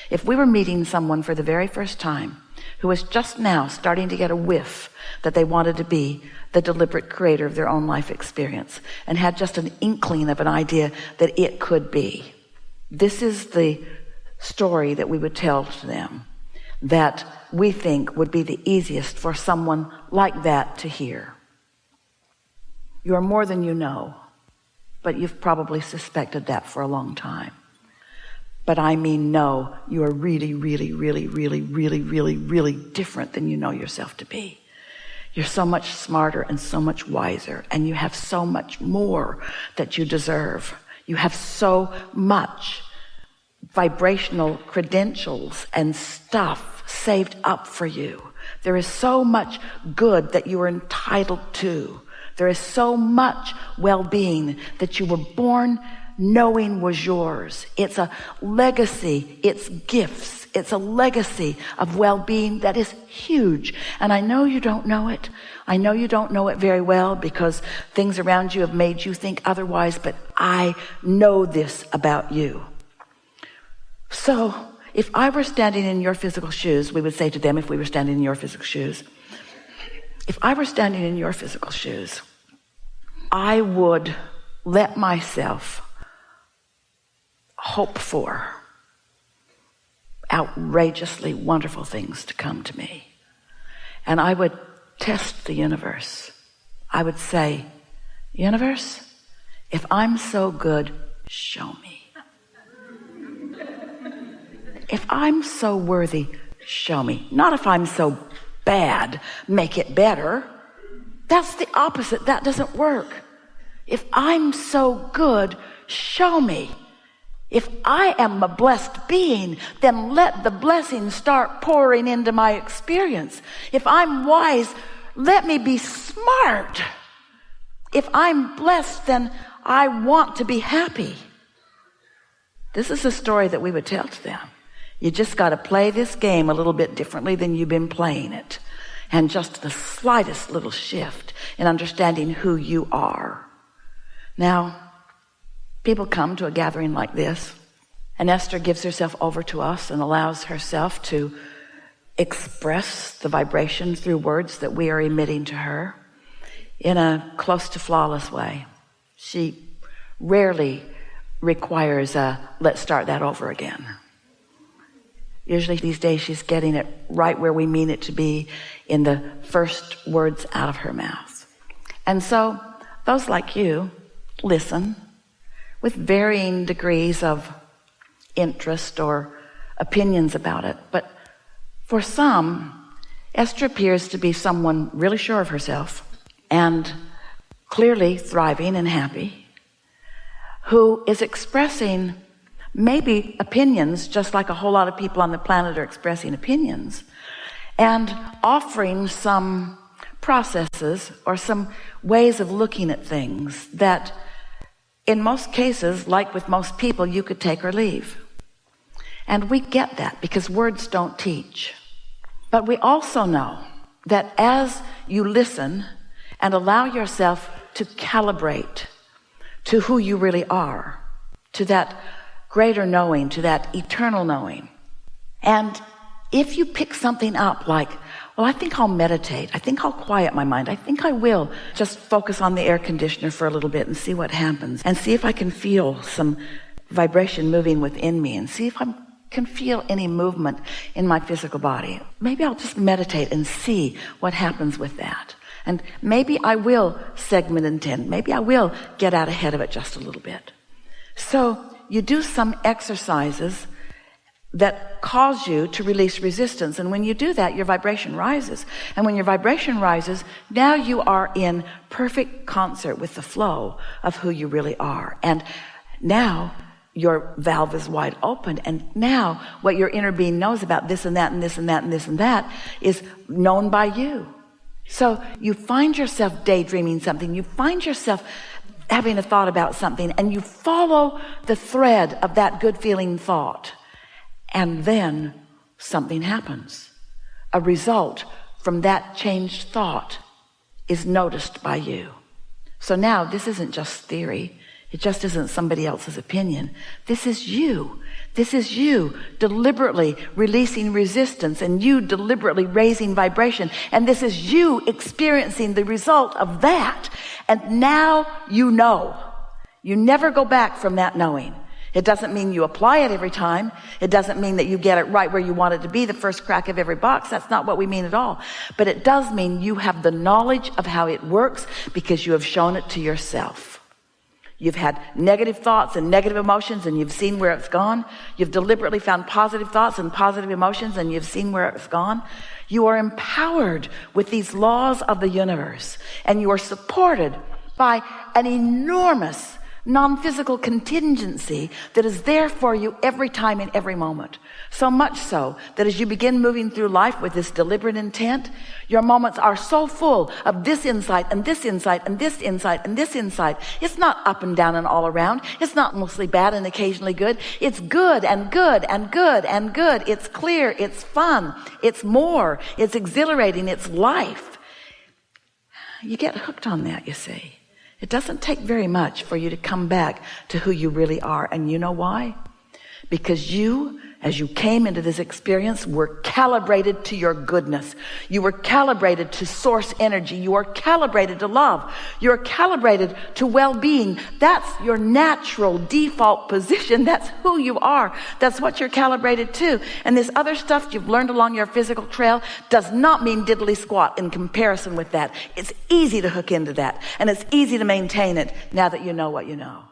If we were meeting someone for the very first time who was just now starting to get a whiff that they wanted to be the deliberate creator of their own life experience and had just an inkling of an idea that it could be, this is the story that we would tell to them that we think would be the easiest for someone like that to hear. You are more than you know, but you've probably suspected that for a long time. But I mean, no, you are really, really, really, really, really, really, really different than you know yourself to be. You're so much smarter and so much wiser, and you have so much more that you deserve. You have so much vibrational credentials and stuff saved up for you. There is so much good that you are entitled to. There is so much well-being that you were born knowing was yours. It's a legacy. It's gifts. It's a legacy of well-being that is huge. And I know you don't know it. I know you don't know it very well because things around you have made you think otherwise, but I know this about you. So if I were standing in your physical shoes, we would say to them, if we were standing in your physical shoes, if I were standing in your physical shoes, I would let myself hope for outrageously wonderful things to come to me. And I would test the universe. I would say, universe, if I'm so good, show me. If I'm so worthy, show me. Not if I'm so bad, make it better. That's the opposite. That doesn't work. If I'm so good, show me. If I am a blessed being, then let the blessings start pouring into my experience. If I'm wise, let me be smart. If I'm blessed, then I want to be happy. This is a story that we would tell to them. You just got to play this game a little bit differently than you've been playing it. And just the slightest little shift in understanding who you are. Now, people come to a gathering like this, and Esther gives herself over to us and allows herself to express the vibration through words that we are emitting to her in a close to flawless way. She rarely requires a let's start that over again. Usually these days she's getting it right where we mean it to be in the first words out of her mouth. And so those like you listen with varying degrees of interest or opinions about it. But for some, Esther appears to be someone really sure of herself and clearly thriving and happy, who is expressing maybe opinions just like a whole lot of people on the planet are expressing opinions, and offering some processes or some ways of looking at things that in most cases, like with most people, you could take or leave. And we get that because words don't teach. But we also know that as you listen and allow yourself to calibrate to who you really are, to that greater knowing, to that eternal knowing. And if you pick something up like, well, I think I'll meditate. I think I'll quiet my mind. I think I will just focus on the air conditioner for a little bit and see what happens and see if I can feel some vibration moving within me and see if I can feel any movement in my physical body. Maybe I'll just meditate and see what happens with that. And maybe I will segment and tend. Maybe I will get out ahead of it just a little bit. So you do some exercises that cause you to release resistance. And when you do that, your vibration rises. And when your vibration rises, now you are in perfect concert with the flow of who you really are. And now your valve is wide open. And now what your inner being knows about this and that and this and that and this and that is known by you. So you find yourself daydreaming something. You find yourself having a thought about something, and you follow the thread of that good feeling thought, and then something happens. A result from that changed thought is noticed by you. So now this isn't just theory. It just isn't somebody else's opinion. This is you. This is you deliberately releasing resistance and you deliberately raising vibration. And this is you experiencing the result of that. And now you know. You never go back from that knowing. It doesn't mean you apply it every time. It doesn't mean that you get it right where you want it to be the first crack of every box. That's not what we mean at all. But it does mean you have the knowledge of how it works because you have shown it to yourself. You've had negative thoughts and negative emotions and you've seen where it's gone. You've deliberately found positive thoughts and positive emotions and you've seen where it's gone. You are empowered with these laws of the universe and you are supported by an enormous non-physical contingency that is there for you every time in every moment. So much so that as you begin moving through life with this deliberate intent, your moments are so full of this insight and this insight and this insight and this insight. It's not up and down and all around. It's not mostly bad and occasionally good. It's good and good and good and good. It's clear. It's fun. It's more. It's exhilarating. It's life. You get hooked on that, you see. It doesn't take very much for you to come back to who you really are. And you know why? Because you, as you came into this experience, were calibrated to your goodness. You were calibrated to source energy. You are calibrated to love. You're calibrated to well-being. That's your natural default position. That's who you are. That's what you're calibrated to. And this other stuff you've learned along your physical trail does not mean diddly squat in comparison with that. It's easy to hook into that. And it's easy to maintain it now that you know what you know.